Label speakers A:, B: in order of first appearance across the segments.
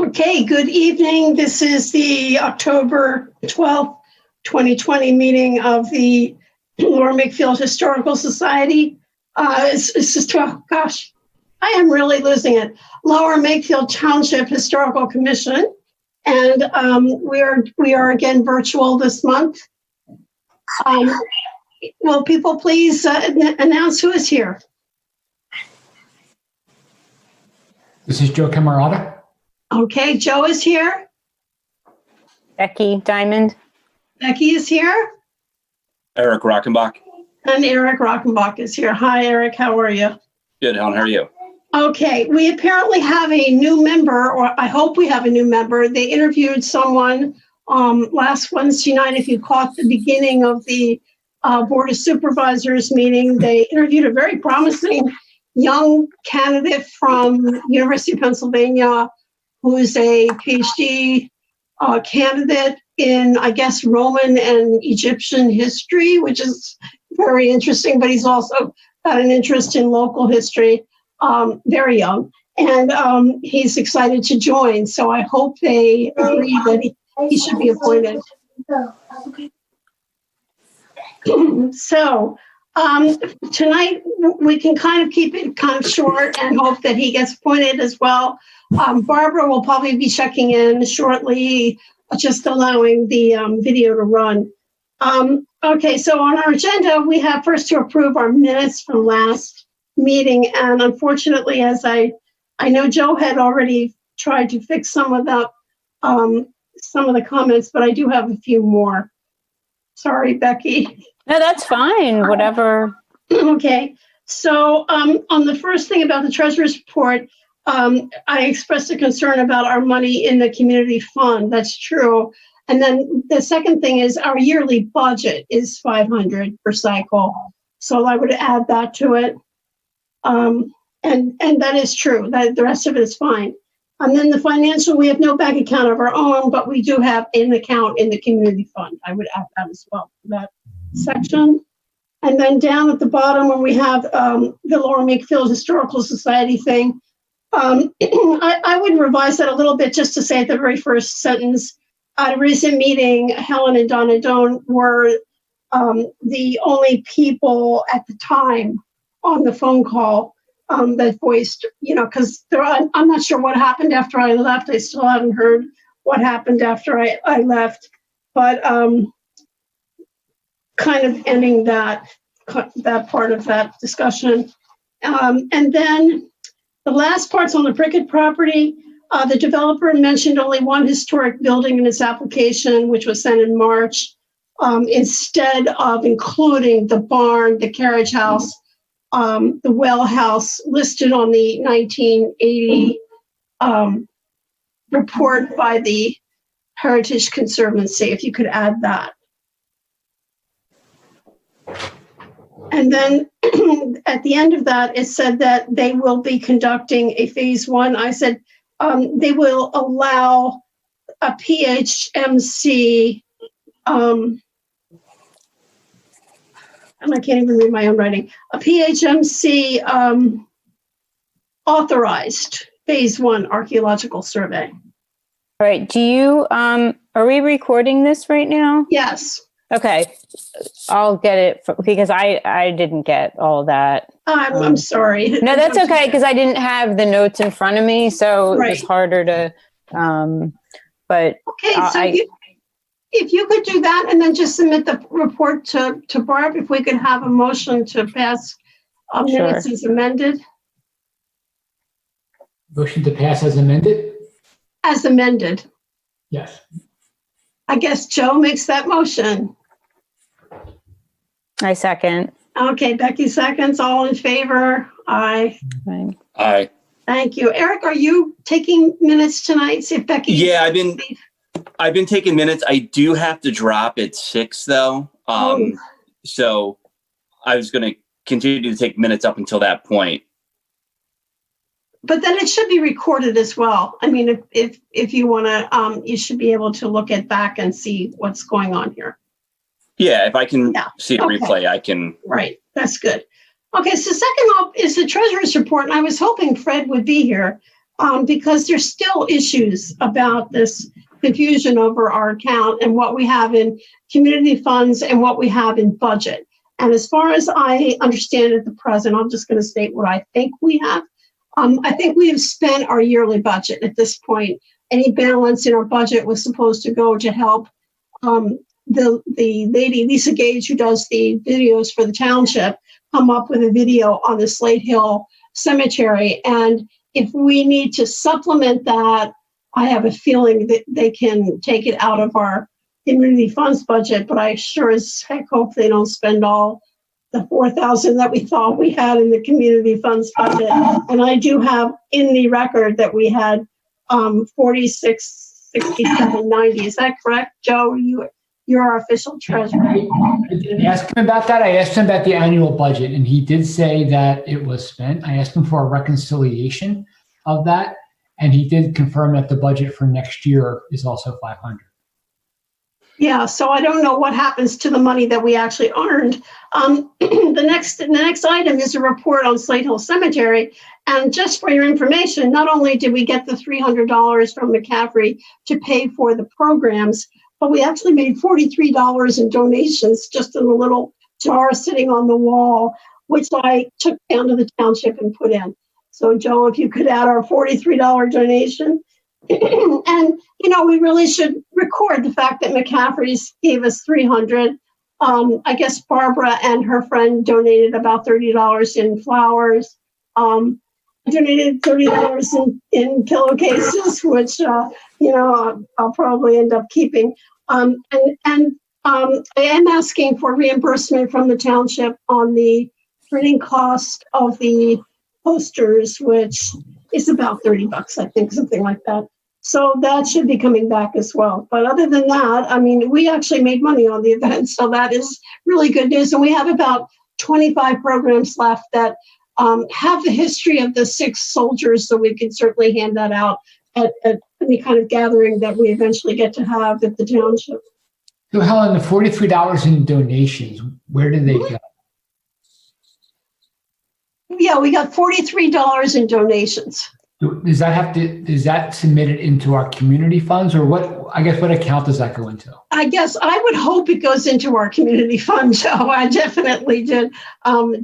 A: Okay, good evening. This is the October 12th, 2020 meeting of the Lower Makefield Historical Society. Gosh, I am really losing it. Lower Makefield Township Historical Commission. And we are again virtual this month. Will people please announce who is here?
B: This is Joe Camarada.
A: Okay, Joe is here.
C: Becky Diamond.
A: Becky is here.
D: Eric Rockenbach.
A: And Eric Rockenbach is here. Hi, Eric. How are you?
D: Good, Helen. How are you?
A: Okay, we apparently have a new member, or I hope we have a new member. They interviewed someone last Wednesday night. If you caught the beginning of the Board of Supervisors meeting, they interviewed a very promising young candidate from University of Pennsylvania who is a PhD candidate in, I guess, Roman and Egyptian history, which is very interesting, but he's also got an interest in local history, very young, and he's excited to join. So I hope they agree that he should be appointed. So tonight we can kind of keep it kind of short and hope that he gets appointed as well. Barbara will probably be checking in shortly, just allowing the video to run. Okay, so on our agenda, we have first to approve our minutes from last meeting. And unfortunately, as I know Joe had already tried to fix some of the comments, but I do have a few more. Sorry, Becky.
C: No, that's fine. Whatever.
A: Okay, so on the first thing about the treasurer's report, I expressed a concern about our money in the community fund. That's true. And then the second thing is our yearly budget is 500 per cycle. So I would add that to it. And that is true. That the rest of it is fine. And then the financial, we have no bank account of our own, but we do have an account in the community fund. I would add that as well for that section. And then down at the bottom, when we have the Lower Makefield Historical Society thing, I would revise that a little bit just to say at the very first sentence, at a recent meeting, Helen and Donna Doan were the only people at the time on the phone call that voiced, because I'm not sure what happened after I left. I still haven't heard what happened after I left, but kind of ending that part of that discussion. And then the last part's on the Prickett property. The developer mentioned only one historic building in its application, which was sent in March, instead of including the barn, the carriage house, the well house listed on the 1980 report by the Heritage Conservancy, if you could add that. And then at the end of that, it said that they will be conducting a phase one. I said they will allow a PHMC, and I can't even read my own writing, a PHMC authorized phase one archaeological survey.
C: All right. Do you, are we recording this right now?
A: Yes.
C: Okay. I'll get it because I didn't get all that.
A: I'm sorry.
C: No, that's okay because I didn't have the notes in front of me, so it was harder to. But
A: okay, so if you could do that and then just submit the report to Barb, if we could have a motion to pass minutes as amended.
B: Motion to pass as amended?
A: As amended.
B: Yes.
A: I guess Joe makes that motion.
C: I second.
A: Okay, Becky seconds. All in favor? Aye.
D: Aye.
A: Thank you. Eric, are you taking minutes tonight? See if Becky.
D: Yeah, I've been taking minutes. I do have to drop at 6 though. So I was going to continue to take minutes up until that point.
A: But then it should be recorded as well. I mean, if you want to, you should be able to look at back and see what's going on here.
D: Yeah, if I can see a replay, I can.
A: Right, that's good. Okay, so second up is the treasurer's report, and I was hoping Fred would be here. because there's still issues about this confusion over our account and what we have in community funds and what we have in budget. And as far as I understand at the present, I'm just going to state what I think we have. I think we have spent our yearly budget at this point. Any balance in our budget was supposed to go to help the lady, Lisa Gage, who does the videos for the township, come up with a video on the Slate Hill Cemetery. And if we need to supplement that, I have a feeling that they can take it out of our community funds budget, but I sure as heck hope they don't spend all the $4,000 that we thought we had in the community funds budget. And I do have in the record that we had 4667.90. Is that correct, Joe? You're our official treasurer.
B: I didn't ask him about that. I asked him about the annual budget, and he did say that it was spent. I asked him for a reconciliation of that, and he did confirm that the budget for next year is also 500.
A: Yeah, so I don't know what happens to the money that we actually earned. The next item is a report on Slate Hill Cemetery. And just for your information, not only did we get the $300 from McCaffrey to pay for the programs, but we actually made $43 in donations just in a little jar sitting on the wall, which I took down to the township and put in. So, Joe, if you could add our $43 donation. And, we really should record the fact that McCaffrey's gave us $300. I guess Barbara and her friend donated about $30 in flowers. I donated $30 in pillowcases, which, I'll probably end up keeping. I am asking for reimbursement from the township on the printing cost of the posters, which is about $30, I think, something like that. So that should be coming back as well. But other than that, we actually made money on the event. So that is really good news. And we have about 25 programs left that have the history of the 6 soldiers. So we can certainly hand that out at any kind of gathering that we eventually get to have at the township.
B: So Helen, the $43 in donations, where did they go?
A: Yeah, we got $43 in donations.
B: Is that submitted into our community funds, or what account does that go into?
A: I guess I would hope it goes into our community fund, Joe. I definitely did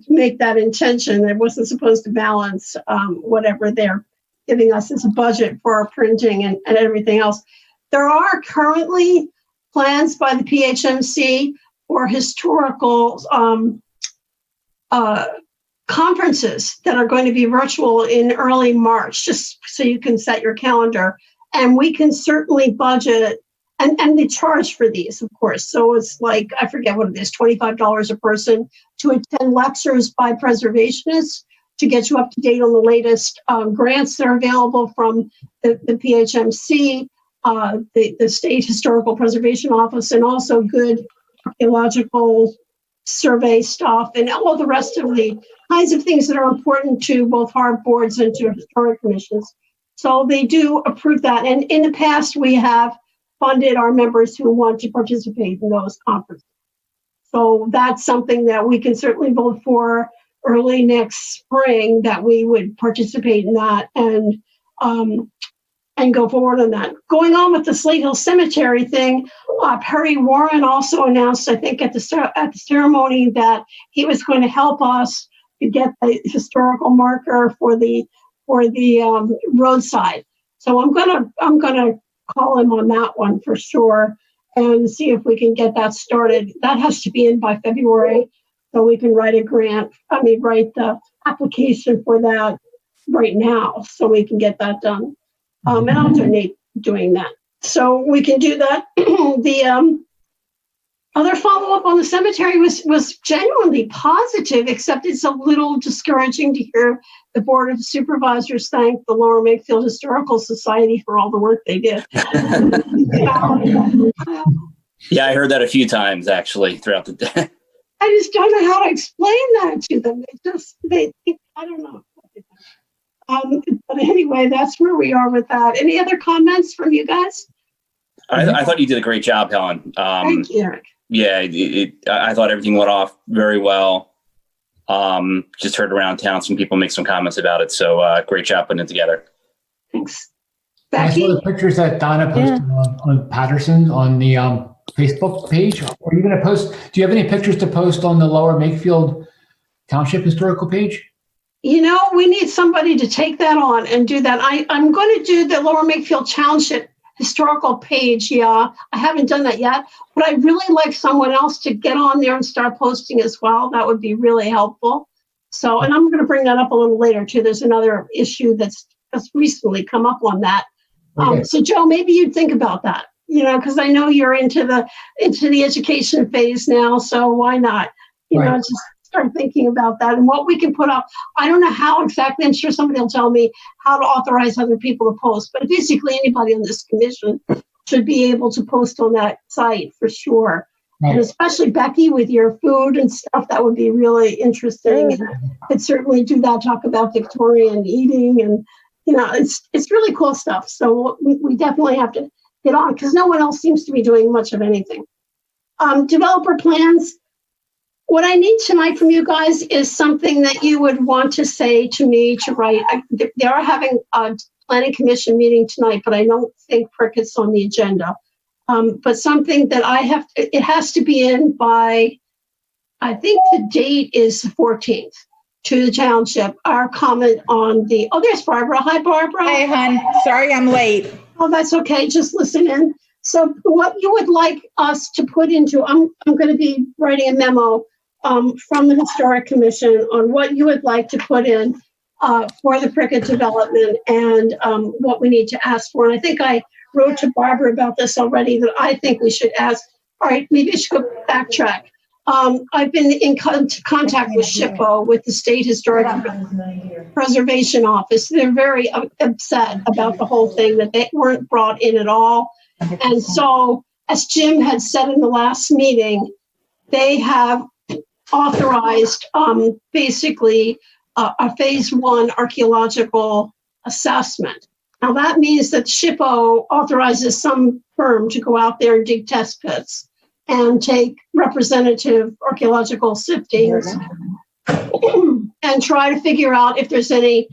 A: make that intention. It wasn't supposed to balance whatever they're giving us as a budget for our printing and everything else. There are currently plans by the PHMC for historical conferences that are going to be virtual in early March, just so you can set your calendar. And we can certainly budget, and they charge for these, of course. So it's like, I forget what it is, $25 a person to attend lectures by preservationists to get you up to date on the latest grants that are available from the PHMC, the State Historical Preservation Office, and also good archaeological survey stuff and all the rest of the kinds of things that are important to both harbor boards and to historic commissions. So they do approve that. And in the past, we have funded our members who want to participate in those conferences. So that's something that we can certainly vote for early next spring, that we would participate in that and go forward on that. Going on with the Slate Hill Cemetery thing, Perry Warren also announced, I think, at the ceremony that he was going to help us to get the historical marker for the roadside. So I'm gonna call him on that one for sure and see if we can get that started. That has to be in by February, so we can write the application for that right now, so we can get that done. And I'll donate doing that. So we can do that. The other follow-up on the cemetery was genuinely positive, except it's a little discouraging to hear the Board of Supervisors thank the Lower Makefield Historical Society for all the work they did.
D: Yeah, I heard that a few times, actually, throughout the day.
A: I just don't know how to explain that to them. I don't know. But anyway, that's where we are with that. Any other comments from you guys?
D: I thought you did a great job, Helen.
A: Thank you, Eric.
D: Yeah, I thought everything went off very well. Just heard around town some people make some comments about it. So great job putting it together.
A: Thanks.
B: I
A: Becky?
B: saw the pictures that Donna posted on Patterson on the Facebook page. Are you going to post? Do you have any pictures to post on the Lower Makefield Township historical page?
A: We need somebody to take that on and do that. I'm going to do the Lower Makefield Township historical page. Yeah, I haven't done that yet, but I'd really like someone else to get on there and start posting as well. That would be really helpful. So, and I'm going to bring that up a little later too. There's another issue that's recently come up on that.
B: Okay.
A: So Joe, maybe you'd think about that, because I know you're into the education phase now. So why not,
B: Right.
A: just start thinking about that and what we can put up. I don't know how exactly. I'm sure somebody will tell me how to authorize other people to post, but basically anybody on this commission should be able to post on that site for sure.
B: Right.
A: And especially Becky with your food and stuff, that would be really interesting. And could certainly do that, talk about Victorian eating and, it's really cool stuff. So we definitely have to get on because no one else seems to be doing much of anything. Developer plans. What I need tonight from you guys is something that you would want to say to me to write. They are having a planning commission meeting tonight, but I don't think Prickett's on the agenda. But something that it has to be in by, I think the date is the 14th. To the township, our comment on there's Barbara. Hi, Barbara.
E: Hey, hon. Sorry I'm late.
A: Oh, that's okay. Just listen in. So what you would like us to put into, I'm going to be writing a memo from the Historic Commission on what you would like to put in for the Prickett development and what we need to ask for. And I think I wrote to Barbara about this already, that I think we should ask. All right, maybe I should go backtrack. I've been in contact with SHPO, with the State Historic Preservation Office. They're very upset about the whole thing, that they weren't brought in at all. And so, as Jim had said in the last meeting, they have authorized basically a phase 1 archaeological assessment. Now that means that SHPO authorizes some firm to go out there and dig test pits and take representative archaeological siftings and try to figure out if there's any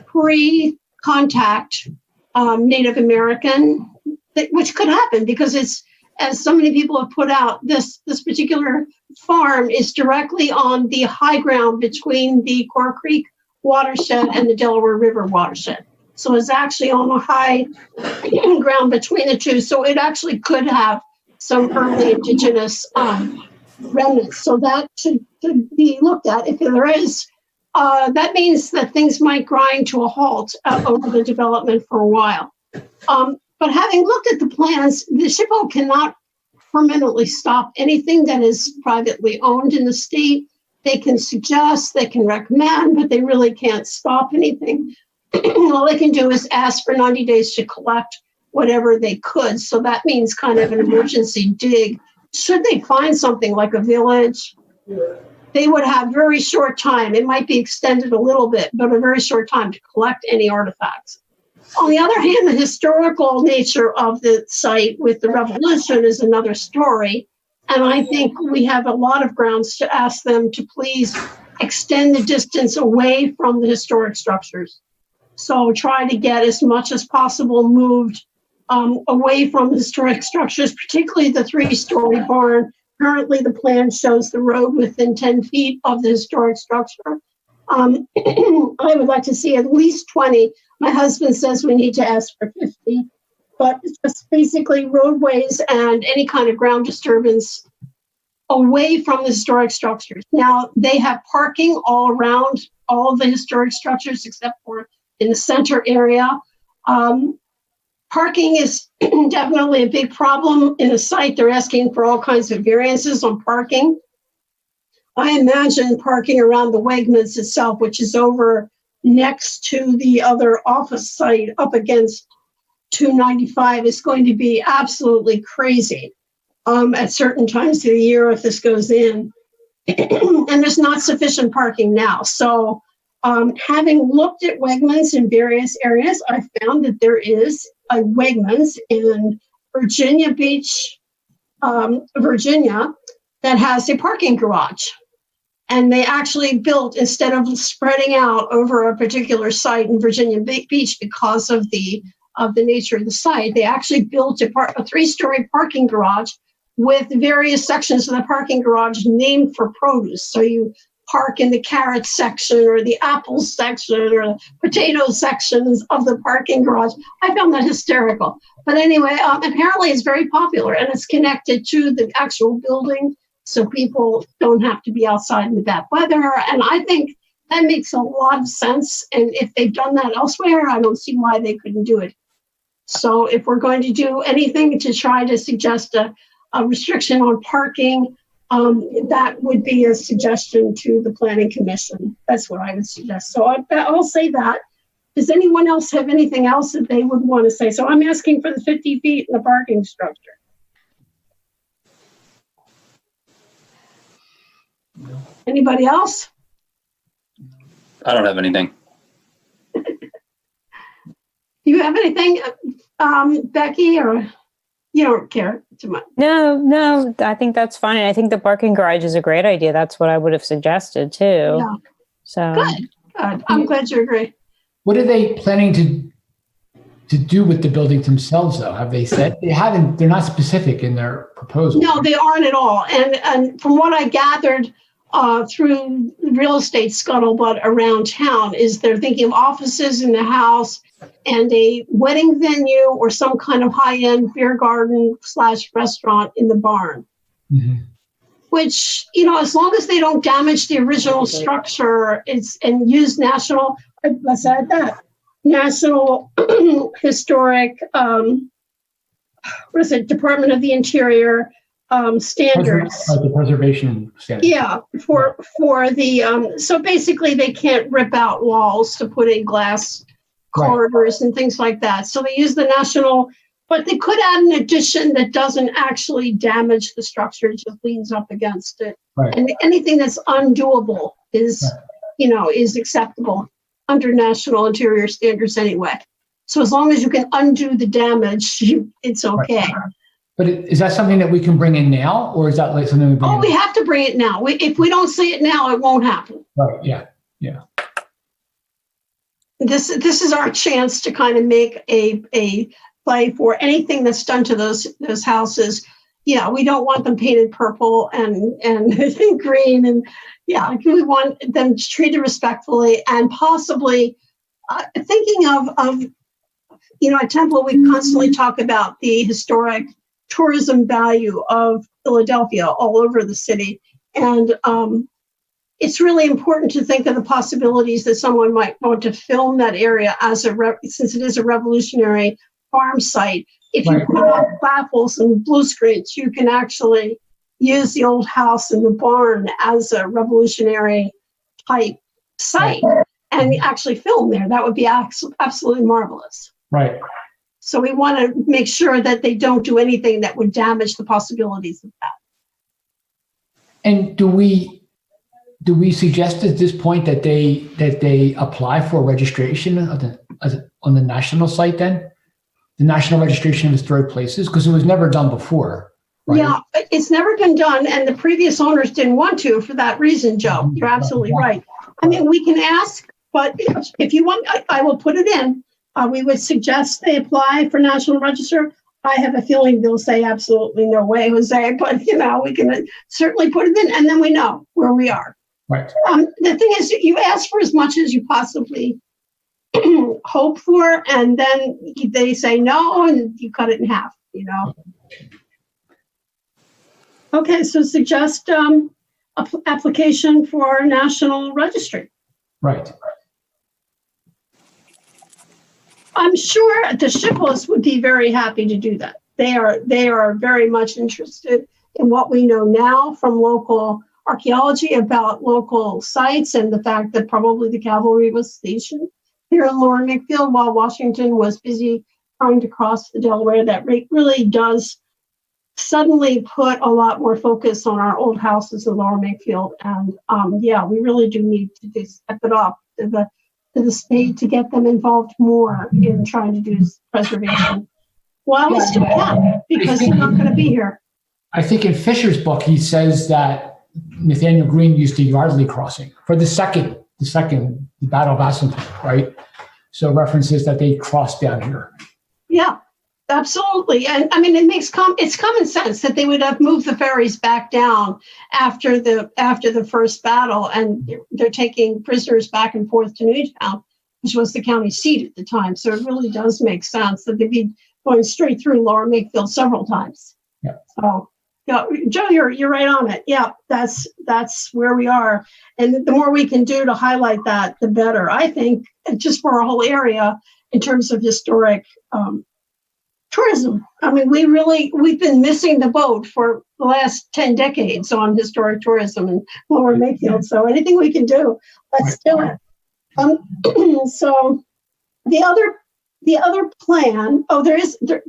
A: pre-contact Native American, which could happen because it's, as so many people have put out, this particular farm is directly on the high ground between the Core Creek watershed and the Delaware River watershed. So it's actually on a high ground between the two. So it actually could have some early indigenous remnants. So that should be looked at. If there is, that means that things might grind to a halt over the development for a while. But having looked at the plans, the SHPO cannot permanently stop anything that is privately owned in the state. They can suggest, they can recommend, but they really can't stop anything. All they can do is ask for 90 days to collect whatever they could. So that means kind of an emergency dig. Should they find something like a village, they would have very short time. It might be extended a little bit, but a very short time to collect any artifacts. On the other hand, the historical nature of the site with the revolution is another story. And I think we have a lot of grounds to ask them to please extend the distance away from the historic structures. So try to get as much as possible moved away from historic structures, particularly the 3-story barn. Currently, the plan shows the road within 10 feet of the historic structure. I would like to see at least 20. My husband says we need to ask for 50, but it's just basically roadways and any kind of ground disturbance away from the historic structures. Now, they have parking all around all of the historic structures except for in the center area. Parking is definitely a big problem in a site. They're asking for all kinds of variances on parking. I imagine parking around the Wegmans itself, which is over next to the other office site up against 295, is going to be absolutely crazy at certain times of the year if this goes in. And there's not sufficient parking now. So having looked at Wegmans in various areas, I found that there is a Wegmans in Virginia Beach, Virginia, that has a parking garage. And they actually built, instead of spreading out over a particular site in Virginia Beach because of the nature of the site, they actually built a 3-story parking garage with various sections of the parking garage named for produce. So you park in the carrot section or the apple section or the potato sections of the parking garage. I found that hysterical. But anyway, apparently it's very popular and it's connected to the actual building, so people don't have to be outside in the bad weather. And I think that makes a lot of sense. And if they've done that elsewhere, I don't see why they couldn't do it. So if we're going to do anything to try to suggest a restriction on parking, that would be a suggestion to the Planning Commission. That's what I would suggest. So I'll say that. Does anyone else have anything else that they would want to say? So I'm asking for the 50 feet in the parking structure. Anybody else?
D: I don't have anything.
A: Do you have anything, Becky, or you don't care too much?
C: No, I think that's fine. I think the parking garage is a great idea. That's what I would have suggested too.
A: Yeah.
C: So
A: Good. I'm glad you agree.
B: What are they planning to do with the buildings themselves, though? Have they said? They haven't. They're not specific in their proposal.
A: No, they aren't at all. And from what I gathered through real estate scuttlebutt around town, is they're thinking of offices in the house and a wedding venue or some kind of high-end beer garden / restaurant in the barn.
B: Mm-hmm.
A: Which, as long as they don't damage the original structure, and use national, let's add that, national historic, Department of the Interior standards.
B: The preservation standards.
A: Yeah, for the, so basically they can't rip out walls to put in glass corridors and things like that. So they use the national, but they could add an addition that doesn't actually damage the structure, just leans up against it.
B: Right.
A: And anything that's undoable is, is acceptable under national interior standards anyway. So as long as you can undo the damage, it's okay.
B: Right. But is that something that we can bring in now, or is that like something we bring in?
A: We have to bring it now. If we don't say it now, it won't happen.
B: Right, yeah.
A: This is our chance to kind of make a play for anything that's done to those houses. Yeah, we don't want them painted purple and green, and we want them treated respectfully and possibly thinking of at Temple we constantly talk about the historic tourism value of Philadelphia all over the city, and it's really important to think of the possibilities that someone might want to film that area as since it is a revolutionary farm site. If you put up baffles and blue screens, you can actually use the old house and the barn as a revolutionary type site and actually film there. That would be absolutely marvelous.
B: Right.
A: So we want to make sure that they don't do anything that would damage the possibilities of that.
B: And do we suggest at this point that they apply for registration on the national site then? The National Registration of Historic Places? Because it was never done before, right? Yeah,
A: it's never been done, and the previous owners didn't want to for that reason, Joe. You're absolutely right. I mean, we can ask, but if you want, I will put it in. We would suggest they apply for National Register. I have a feeling they'll say absolutely no way, Jose, but we can certainly put it in, and then we know where we are.
B: Right.
A: The thing is, you ask for as much as you possibly hope for, and then they say no, and you cut it in half, Okay, so suggest application for National Registry.
B: Right.
A: I'm sure the Shipos would be very happy to do that. They are very much interested in what we know now from local archaeology about local sites and the fact that probably the cavalry was stationed here in Lower Makefield while Washington was busy trying to cross the Delaware. That really does suddenly put a lot more focus on our old houses in Lower Makefield. And we really do need to step it up to the state to get them involved more in trying to do preservation. While we still can, because they're not going to be here.
B: I think in Fisher's book, he says that Nathaniel Green used the Yardley crossing for the Battle of Assunpink, right? So references that they crossed down here.
A: Yeah, absolutely. And I mean, it's common sense that they would have moved the ferries back down after the first battle, and they're taking prisoners back and forth to Newtown, which was the county seat at the time. So it really does make sense that they'd be going straight through Lower Makefield several times.
B: Yeah.
A: So, yeah, Joe, you're right on it. Yeah, that's where we are, and the more we can do to highlight that, the better. I think, just for our whole area in terms of historic tourism. I mean, we've been missing the boat for the last 10 decades on historic tourism in Lower Makefield. So anything we can do, let's do it. So the other plan,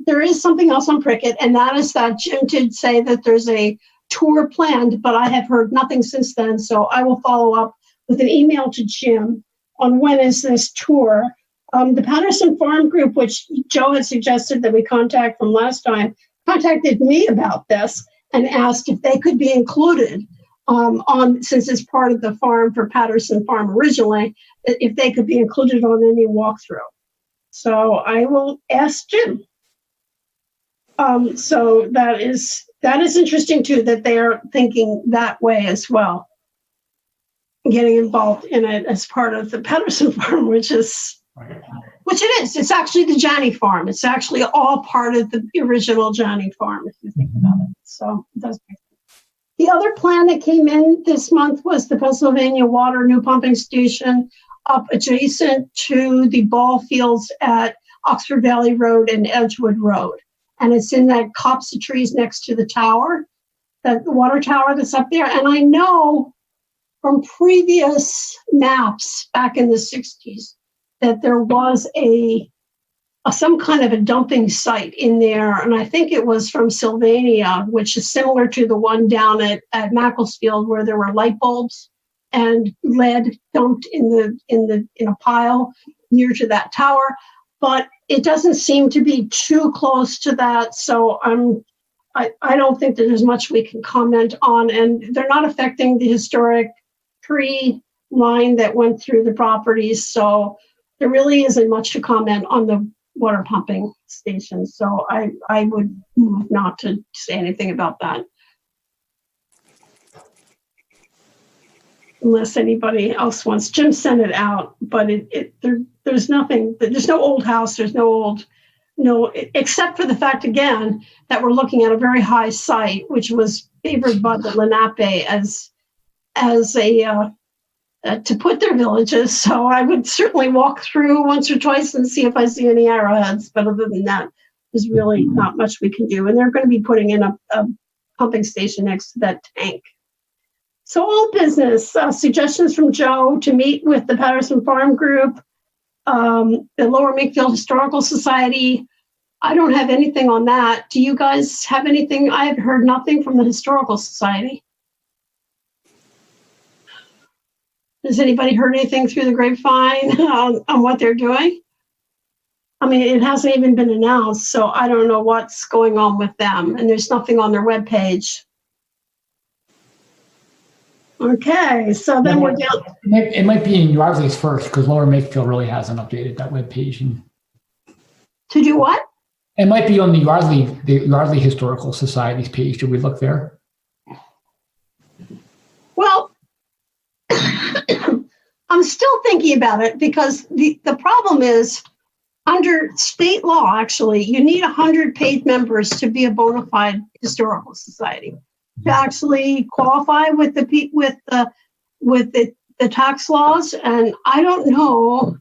A: there is something else on Prickett, and that is that Jim did say that there's a tour planned, but I have heard nothing since then. So I will follow up with an email to Jim on when is this tour. The Patterson Farm Group, which Joe had suggested that we contact from last time, contacted me about this and asked if they could be included since it's part of the farm for Patterson Farm originally, if they could be included on any walkthrough. So I will ask Jim. So that is interesting too, that they are thinking that way as well, getting involved in it as part of the Patterson Farm, which it is. It's actually the Janney Farm. It's actually all part of the original Janney Farm, if you think about it. So it does make sense. The other plan that came in this month was the Pennsylvania Water new pumping station up adjacent to the ball fields at Oxford Valley Road and Edgewood Road. And it's in that copse of trees next to the tower, the water tower that's up there. And I know from previous maps back in the 60s that there was some kind of a dumping site in there. And I think it was from Sylvania, which is similar to the one down at Makefield, where there were light bulbs and lead dumped in a pile near to that tower. But it doesn't seem to be too close to that. So I don't think that there's much we can comment on, and they're not affecting the historic tree line that went through the properties. So there really isn't much to comment on the water pumping station. So I would move not to say anything about that. Unless anybody else wants. Jim sent it out, but there's nothing, there's no old house, there's no except for the fact, again, that we're looking at a very high site, which was favored by the Lenape as a to put their villages. So I would certainly walk through once or twice and see if I see any arrowheads. But other than that, there's really not much we can do. And they're going to be putting in a pumping station next to that tank. So old business, suggestions from Joe to meet with the Patterson Farm Group, the Lower Makefield Historical Society. I don't have anything on that. Do you guys have anything? I have heard nothing from the Historical Society. Has anybody heard anything through the grapevine on what they're doing? I mean, it hasn't even been announced, so I don't know what's going on with them. And there's nothing on their webpage. Okay, so then we're down.
B: It might be in Yardley's first, because Lower Makefield really hasn't updated that webpage.
A: To do what?
B: It might be on the Yardley Historical Society's page. Did we look there?
A: Well, I'm still thinking about it, because the problem is, under state law, actually, you need 100 paid members to be a bona fide historical society, to actually qualify with the tax laws. And I don't know.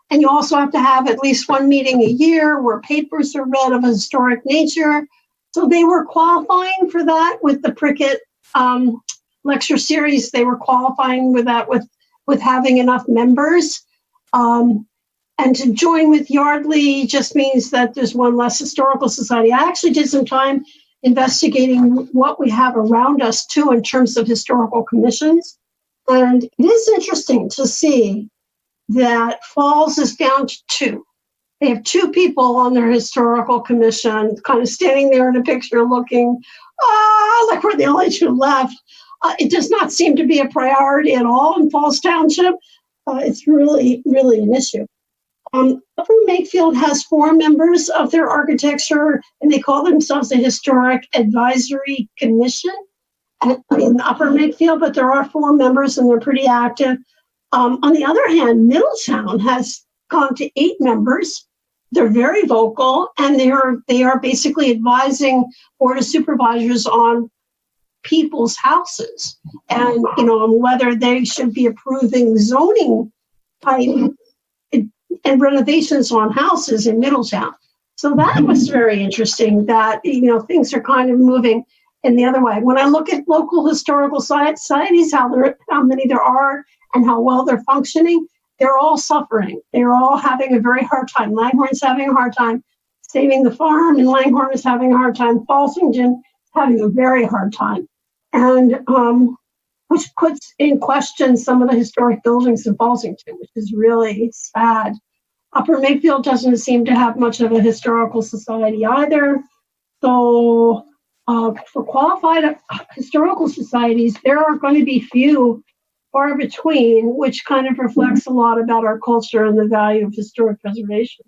A: And you also have to have at least one meeting a year where papers are read of a historic nature. So they were qualifying for that with the Prickett lecture series. They were qualifying with that with having enough members. And to join with Yardley just means that there's one less historical society. I actually did some time investigating what we have around us too in terms of historical commissions. And it is interesting to see that Falls is down to 2. They have 2 people on their historical commission, kind of standing there in a picture looking, like we're the only 2 left. It does not seem to be a priority at all in Falls Township. It's really, really an issue. Upper Makefield has 4 members of their architecture, and they call themselves a Historic Advisory Commission in Upper Makefield, but there are 4 members and they're pretty active. On the other hand, Middletown has gone to 8 members. They're very vocal, and they are basically advising Board of Supervisors on people's houses and, on whether they should be approving zoning type and renovations on houses in Middletown. So that was very interesting that, things are kind of moving in the other way. When I look at local historical societies, how many there are and how well they're functioning, they're all suffering. They're all having a very hard time. Langhorne's having a hard time. Saving the Farm and Langhorne is having a hard time. Falsington is having a very hard time. And which puts in question some of the historic buildings in Falsington, which is really sad. Upper Makefield doesn't seem to have much of a historical society either. So for qualified historical societies, there are going to be few, far between, which kind of reflects a lot about our culture and the value of historic preservation.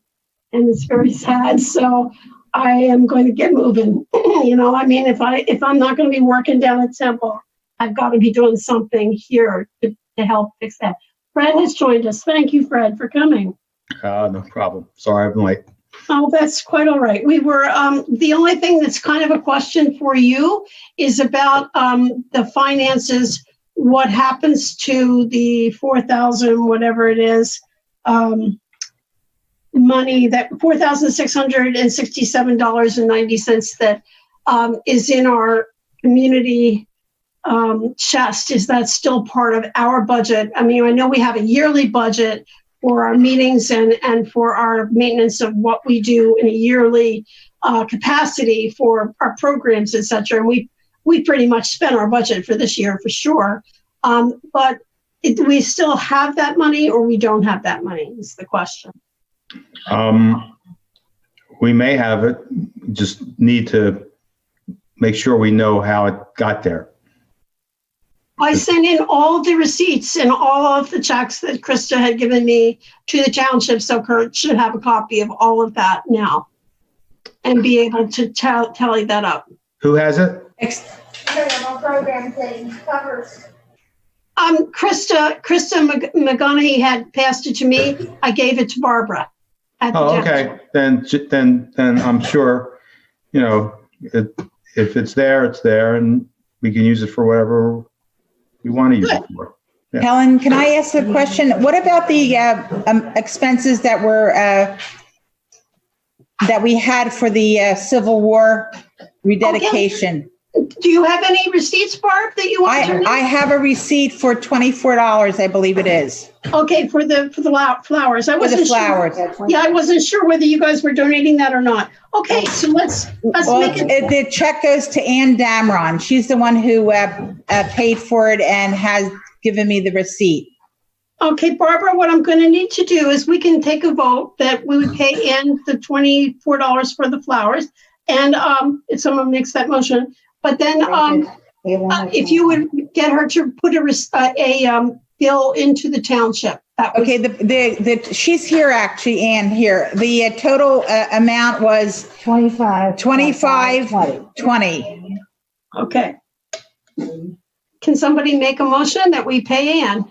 A: And it's very sad. So I am going to get moving. If I'm not going to be working down at Temple, I've got to be doing something here to help fix that. Fred has joined us. Thank you, Fred, for coming.
F: No problem. Sorry, I'm late.
A: Oh, that's quite all right. We were, the only thing that's kind of a question for you is about the finances. What happens to the 4,000, whatever it is, money, that $4,667.90 that is in our community chest? Is that still part of our budget? I mean, I know we have a yearly budget for our meetings and for our maintenance of what we do in a yearly capacity for our programs, et cetera. And we pretty much spent our budget for this year for sure. But do we still have that money or we don't have that money is the question.
F: We may have it, just need to make sure we know how it got there.
A: I sent in all the receipts and all of the checks that Krista had given me to the township, so Kurt should have a copy of all of that now and be able to tally that up.
F: Who has it?
A: Krista McGonaghy had passed it to me. I gave it to Barbara.
F: Oh, okay. Then I'm sure, if it's there, it's there, and we can use it for whatever we want to use it for. Yeah.
E: Helen, can I ask a question? What about the expenses that were that we had for the Civil War rededication?
A: Okay. Do you have any receipts, Barb, that you want to?
E: I have a receipt for $24, I believe it is.
A: Okay, for the flowers. I wasn't sure. Yeah, I wasn't sure whether you guys were donating that or not. Okay, so let's make it.
E: The check goes to Ann Damron. She's the one who paid for it and has given me the receipt.
A: Okay, Barbara, what I'm going to need to do is we can take a vote that we would pay Ann the $24 for the flowers, and if someone makes that motion. But then if you would get her to put a bill into the township.
E: Okay, she's here actually, Ann here. The total amount was $25.20.
A: Okay. Can somebody make a motion that we pay Ann?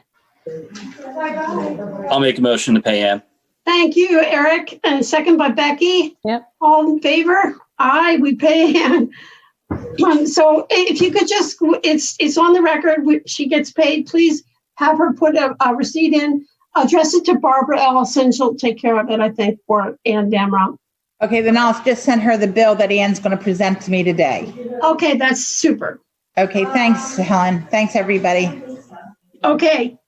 D: I'll make a motion to pay Ann.
A: Thank you, Eric. And second by Becky.
C: Yep.
A: All in favor? Aye, we pay Ann. So if you could just, it's on the record, she gets paid, please have her put a receipt in, address it to Barbara Ellison, she'll take care of it, I think, for Ann Damron.
E: Okay, then I'll just send her the bill that Ann's going to present to me today.
A: Okay, that's super.
E: Okay, thanks, Helen. Thanks, everybody.
A: Okay.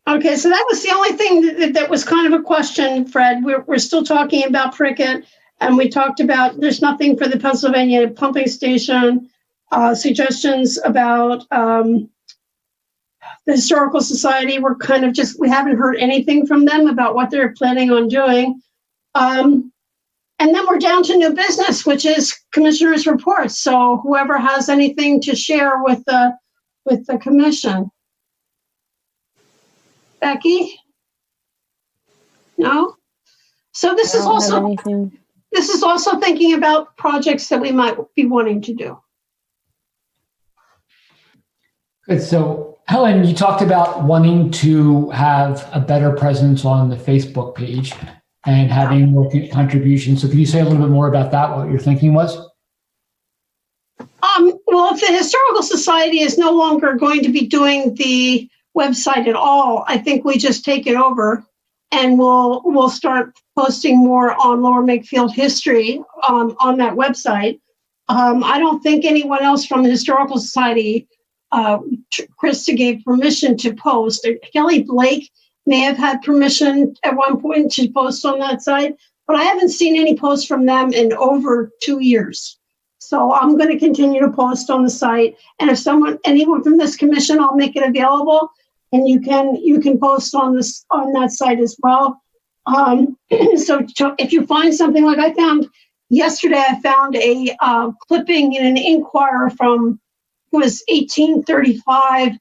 A: Okay, so that was the only thing that was kind of a question, Fred. We're still talking about Prickett. And we talked about, there's nothing for the Pennsylvania pumping station, suggestions about the Historical Society. We're kind of we haven't heard anything from them about what they're planning on doing. And then we're down to new business, which is commissioners' reports. So whoever has anything to share with the commission. Becky? No? So this is also thinking about projects that we might be wanting to do.
B: Good. So Helen, you talked about wanting to have a better presence on the Facebook page and having more contributions. So can you say a little bit more about that, what your thinking was?
A: Well, if the Historical Society is no longer going to be doing the website at all, I think we just take it over and we'll start posting more on Lower Makefield history on that website. I don't think anyone else from the Historical Society, Krista gave permission to post. Kelly Blake may have had permission at one point to post on that site, but I haven't seen any posts from them in over 2 years. So I'm going to continue to post on the site. And if anyone from this commission, I'll make it available, and you can post on that site as well. So if you find something like I found yesterday, I found a clipping in an Inquirer from, it was 1835,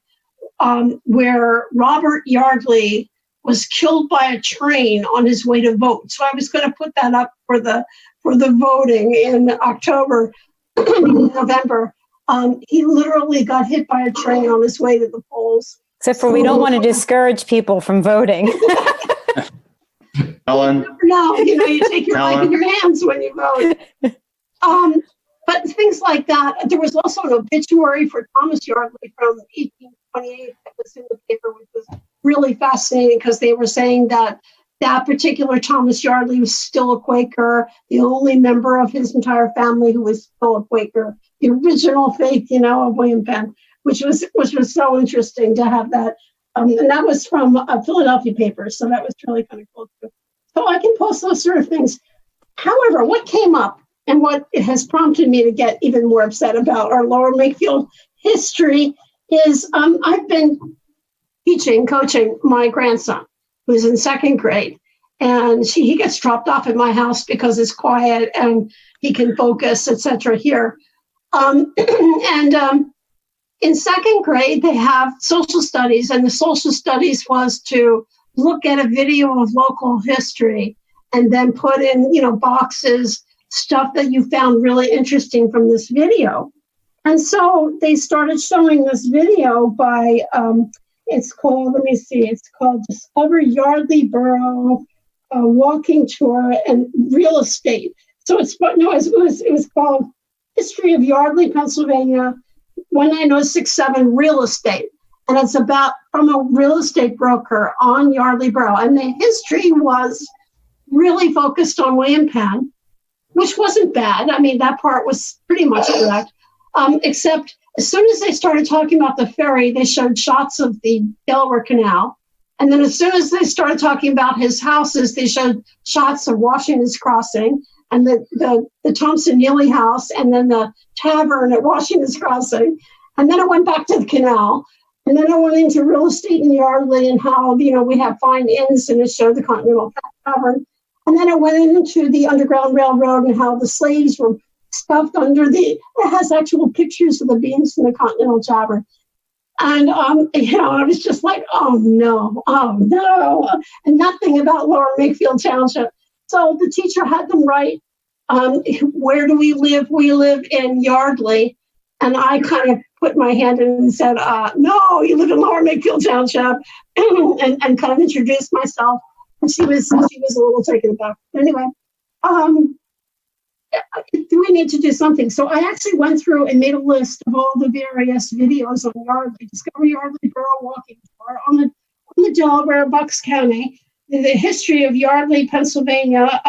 A: where Robert Yardley was killed by a train on his way to vote. So I was going to put that up for the voting in October, November. He literally got hit by a train on his way to the polls.
C: Except for we don't want to discourage people from voting.
F: Ellen?
A: No, you take your life in your hands when you vote. But things like that. There was also an obituary for Thomas Yardley from 1828 that was in the paper, which was really fascinating because they were saying that that particular Thomas Yardley was still a Quaker, the only member of his entire family who was still a Quaker, the original faith, of William Penn, which was so interesting to have that. And that was from a Philadelphia paper, so that was really kind of cool too. So I can post those sort of things. However, what came up and what has prompted me to get even more upset about our Lower Makefield history is I've been coaching my grandson, who's in second grade, and he gets dropped off at my house because it's quiet and he can focus, etc. here. In second grade, they have social studies, and the social studies was to look at a video of local history and then put in, boxes, stuff that you found really interesting from this video. And so they started showing this video by, it's called Discover Yardley Borough Walking Tour and Real Estate. So it was called History of Yardley, Pennsylvania, 19067 Real Estate. And it's from a real estate broker on Yardley Borough. And the history was really focused on William Penn, which wasn't bad. I mean, that part was pretty much correct. Except as soon as they started talking about the ferry, they showed shots of the Delaware Canal. And then as soon as they started talking about his houses, they showed shots of Washington's Crossing and the Thompson Neely house, and then the tavern at Washington's Crossing. And then it went back to the canal. And then I went into real estate in Yardley and how, we have fine inns, and it showed the Continental Tavern. And then I went into the Underground Railroad and how the slaves were stuffed under it has actual pictures of the beams in the Continental Tavern. And, I was just like, oh no, and nothing about Lower Makefield Township. So the teacher had them write, where do we live? We live in Yardley. And I kind of put my hand in and said, no, you live in Lower Makefield Township, and kind of introduced myself. And she was a little taken aback. Anyway, we need to do something. So I actually went through and made a list of all the various videos on Yardley, Discover Yardley Borough Walking Tour on the Delaware, Bucks County, the history of Yardley, Pennsylvania.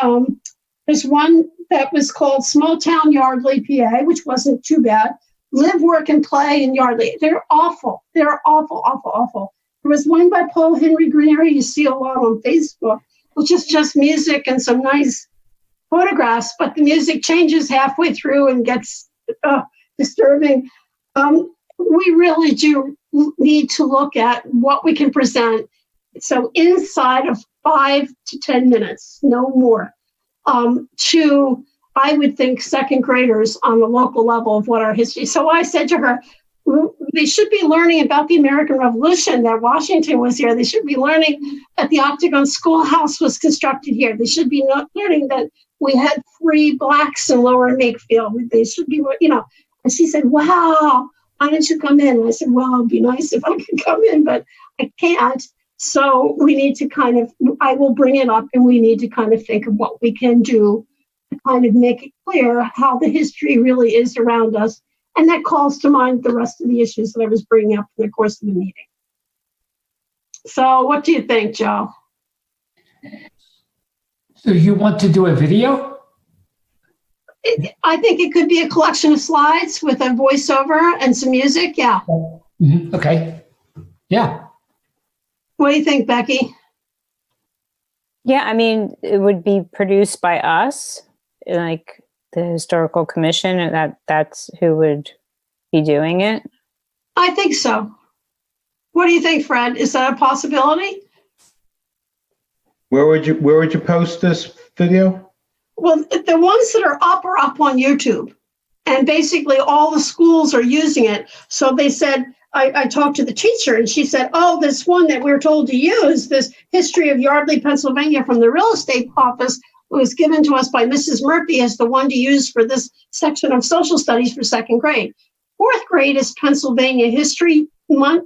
A: There's one that was called Small Town Yardley, PA, which wasn't too bad. Live, work, and play in Yardley. They're awful. They're awful, awful, awful. There was one by Paul Henry Greenery you see a lot on Facebook, which is just music and some nice photographs, but the music changes halfway through and gets disturbing. We really do need to look at what we can present. So inside of 5 to 10 minutes, no more. to, I would think, second graders on the local level of what our history. So I said to her, they should be learning about the American Revolution, that Washington was here. They should be learning that the Octagon Schoolhouse was constructed here. They should be learning that we had 3 blacks in Lower Makefield. They should be, And she said, wow, why don't you come in? And I said, well, it'd be nice if I could come in, but I can't. So we need to I will bring it up, and we need to kind of think of what we can do to kind of make it clear how the history really is around us. And that calls to mind the rest of the issues that I was bringing up in the course of the meeting. So what do you think, Joe?
B: So you want to do a video?
A: I think it could be a collection of slides with a voiceover and some music. Yeah.
B: Mm-hmm. Okay. Yeah.
A: What do you think, Becky?
C: Yeah, I mean, it would be produced by us, like the Historical Commission, and that's who would be doing it.
A: I think so. What do you think, Fred? Is that a possibility?
F: Where would you post this video?
A: Well, the ones that are up on YouTube, and basically all the schools are using it. So they said, I talked to the teacher, and she said, oh, this one that we're told to use, this history of Yardley, Pennsylvania from the real estate office, was given to us by Mrs. Murphy as the one to use for this section of social studies for second grade. Fourth grade is Pennsylvania history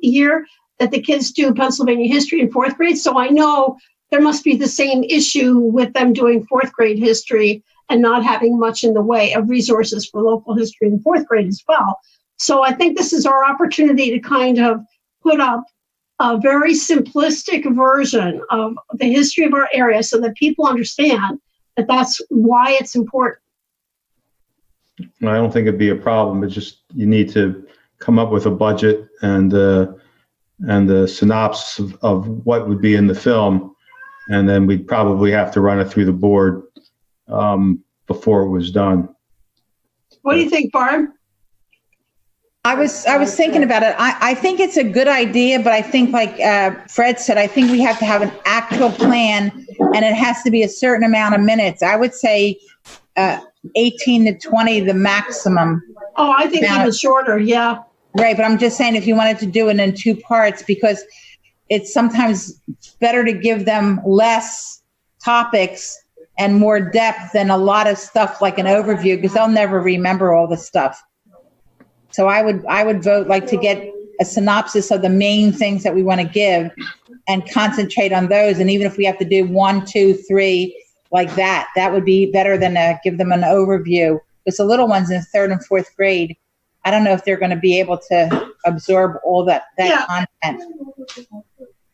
A: year that the kids do Pennsylvania history in fourth grade. So I know there must be the same issue with them doing fourth grade history and not having much in the way of resources for local history in fourth grade as well. So I think this is our opportunity to kind of put up a very simplistic version of the history of our area so that people understand that that's why it's important.
F: I don't think it'd be a problem. It's just you need to come up with a budget and the synopsis of what would be in the film, and then we'd probably have to run it through the board before it was done.
A: What do you think, Barb?
E: I was thinking about it. I think it's a good idea, but I think, like Fred said, I think we have to have an actual plan, and it has to be a certain amount of minutes. I would say 18 to 20, the maximum.
A: Oh, I think even shorter, yeah.
E: Right, but I'm just saying if you wanted to do it in 2 parts, because it's sometimes better to give them less topics and more depth than a lot of stuff like an overview, because they'll never remember all the stuff. So I would vote like to get a synopsis of the main things that we want to give and concentrate on those. And even if we have to do 1, 2, 3 like that, that would be better than give them an overview. Because the little ones in 3rd and 4th grade, I don't know if they're going to be able to absorb all that content.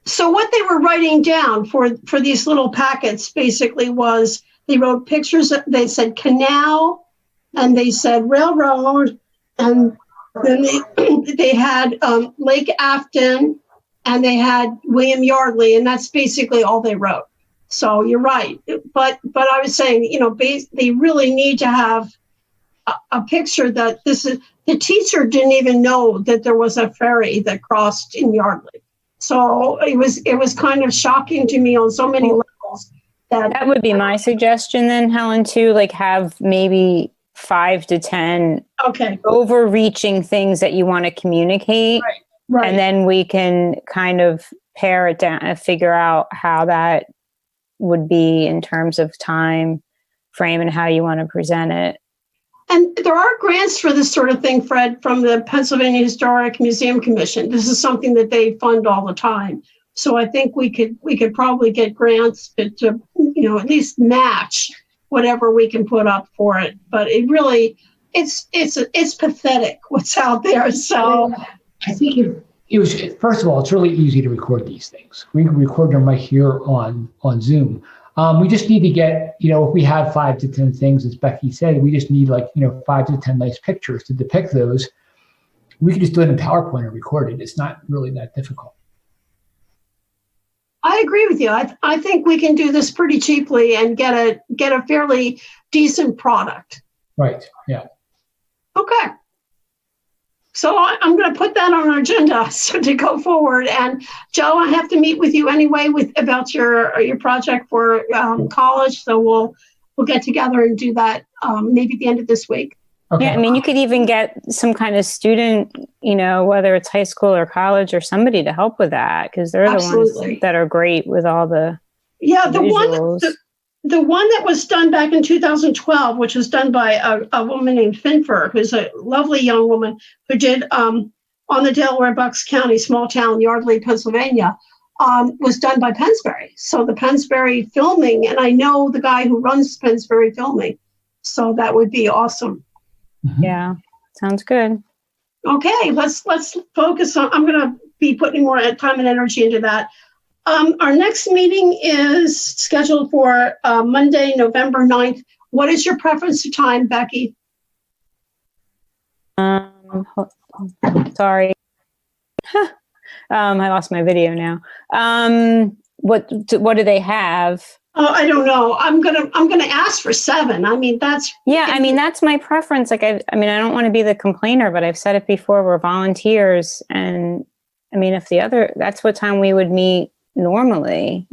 A: So what they were writing down for these little packets basically was they wrote pictures. They said canal, and they said railroad, and then they had Lake Afton, and they had William Yardley, and that's basically all they wrote. So you're right, but I was saying, they really need to have a picture that this is. The teacher didn't even know that there was a ferry that crossed in Yardley. So it was kind of shocking to me on so many levels. That
C: would be my suggestion then, Helen, to like have maybe 5 to 10 overreaching things that you want to communicate.
A: Right.
C: And then we can kind of pare it down and figure out how that would be in terms of time frame and how you want to present it.
A: And there are grants for this sort of thing, Fred, from the Pennsylvania Historic Museum Commission. This is something that they fund all the time. So I think we could probably get grants to at least match whatever we can put up for it. But it really, it's pathetic what's out there. So
B: I think it was, first of all, it's really easy to record these things. We can record them right here on Zoom. We just need to get, if we have 5 to 10 things, as Becky said, we just need 5 to 10 nice pictures to depict those. We can just do it in PowerPoint and record it. It's not really that difficult.
A: I agree with you. I think we can do this pretty cheaply and get a fairly decent product.
B: Right. Yeah.
A: Okay. So I'm going to put that on our agenda to go forward. And Joe, I have to meet with you anyway about your project for college. So we'll get together and do that maybe at the end of this week.
B: Okay.
C: Yeah, I mean, you could even get some kind of student, whether it's high school or college or somebody to help with that, because they're the
A: Absolutely.
C: ones that are great with all the
A: Yeah, the
C: visuals.
A: the one that was done back in 2012, which was done by a woman named Finfer, who's a lovely young woman who did on the Delaware Bucks County, small town, Yardley, Pennsylvania, was done by Pensbury. So the Pensbury filming, and I know the guy who runs Pensbury filming, so that would be awesome.
C: Yeah, sounds good.
A: Okay, let's focus on. I'm going to be putting more time and energy into that. Our next meeting is scheduled for Monday, November 9th. What is your preference to time, Becky?
C: Sorry. I lost my video now. What do they have?
A: Oh, I don't know. I'm gonna ask for 7. I mean, that's
C: that's my preference. Like, I don't want to be the complainer, but I've said it before. We're volunteers, and I mean, if that's what time we would meet normally,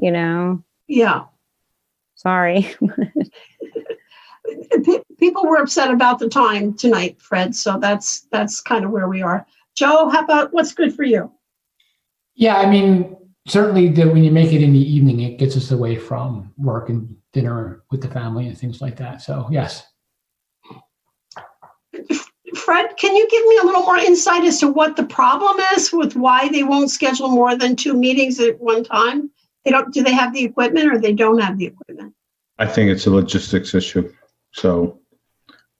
A: Yeah.
C: Sorry.
A: People were upset about the time tonight, Fred. So that's kind of where we are. Joe, how about what's good for you?
B: Yeah, I mean, certainly when you make it in the evening, it gets us away from work and dinner with the family and things like that. So, yes.
A: Fred, can you give me a little more insight as to what the problem is with why they won't schedule more than 2 meetings at one time? Do they have the equipment or they don't have the equipment?
F: I think it's a logistics issue. So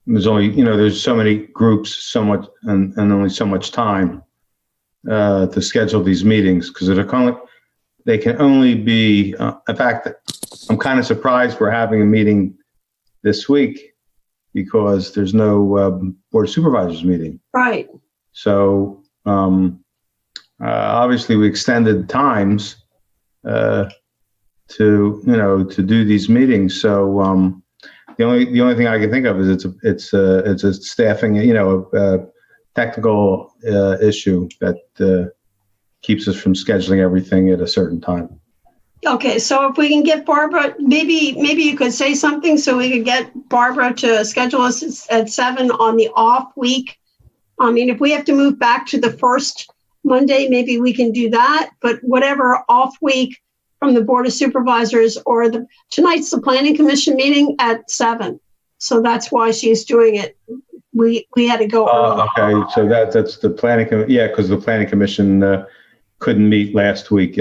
F: there's only, there's so many groups, so much, and only so much time to schedule these meetings, because they can only be, in fact, I'm kind of surprised we're having a meeting this week because there's no Board of Supervisors meeting.
A: Right.
F: So obviously we extended times to do these meetings. So the only thing I can think of is it's a staffing, a technical issue that keeps us from scheduling everything at a certain time.
A: Okay, so if we can get Barbara, maybe you could say something so we could get Barbara to schedule us at 7 on the off week. I mean, if we have to move back to the first Monday, maybe we can do that. But whatever off week from the Board of Supervisors, or tonight's the Planning Commission meeting at 7. So that's why she's doing it. We had to go early.
F: Okay, so that's the planning. Yeah, because the Planning Commission couldn't meet last week.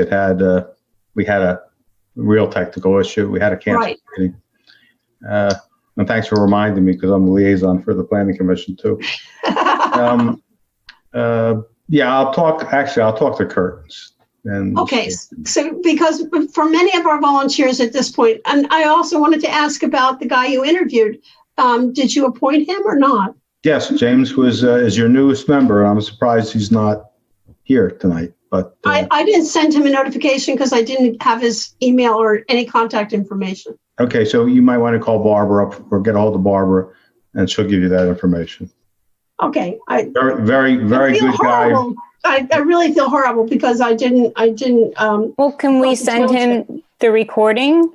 F: We had a real technical issue. We had a cancel meeting. And thanks for reminding me, because I'm the liaison for the Planning Commission too. Yeah, I'll talk to Kurt.
A: Okay, so because for many of our volunteers at this point, and I also wanted to ask about the guy you interviewed. Did you appoint him or not?
F: Yes, James is your newest member. I'm surprised he's not here tonight. But
A: I didn't send him a notification because I didn't have his email or any contact information.
F: Okay, so you might want to call Barbara up or get a hold of Barbara, and she'll give you that information.
A: Okay.
F: Very good
A: horrible.
F: guy.
A: I really feel horrible because I didn't.
C: Well, can we send him the recording?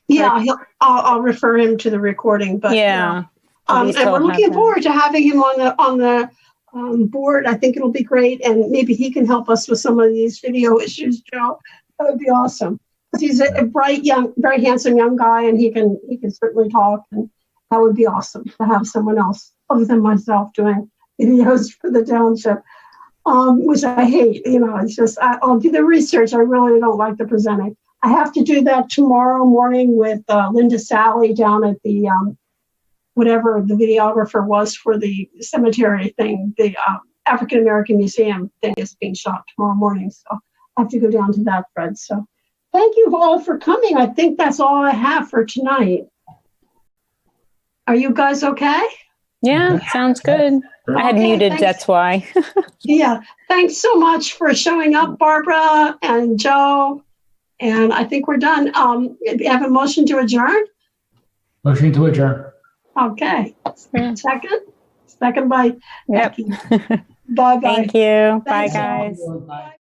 A: Yeah, I'll refer him to the recording. But
C: yeah,
A: and we're looking forward to having him on the board. I think it'll be great, and maybe he can help us with some of these video issues, Joe. That would be awesome. He's a bright, young, very handsome young guy, and he can certainly talk, and that would be awesome to have someone else other than myself doing videos for the township, which I hate. It's just I'll do the research. I really don't like the presenting. I have to do that tomorrow morning with Linda Sally down at the whatever the videographer was for the cemetery thing. The African American Museum thing is being shot tomorrow morning, so I have to go down to that, Fred. So thank you all for coming. I think that's all I have for tonight. Are you guys okay?
C: Yeah, sounds good. I had muted, thanks. That's why.
A: Yeah, thanks so much for showing up, Barbara and Joe. And I think we're done. You have a motion to adjourn?
B: Motion to adjourn.
A: Okay. Second by
C: Yep.
A: Becky. Bye-bye.
C: Thank you.
A: Thanks.
C: Bye, guys.
B: Bye.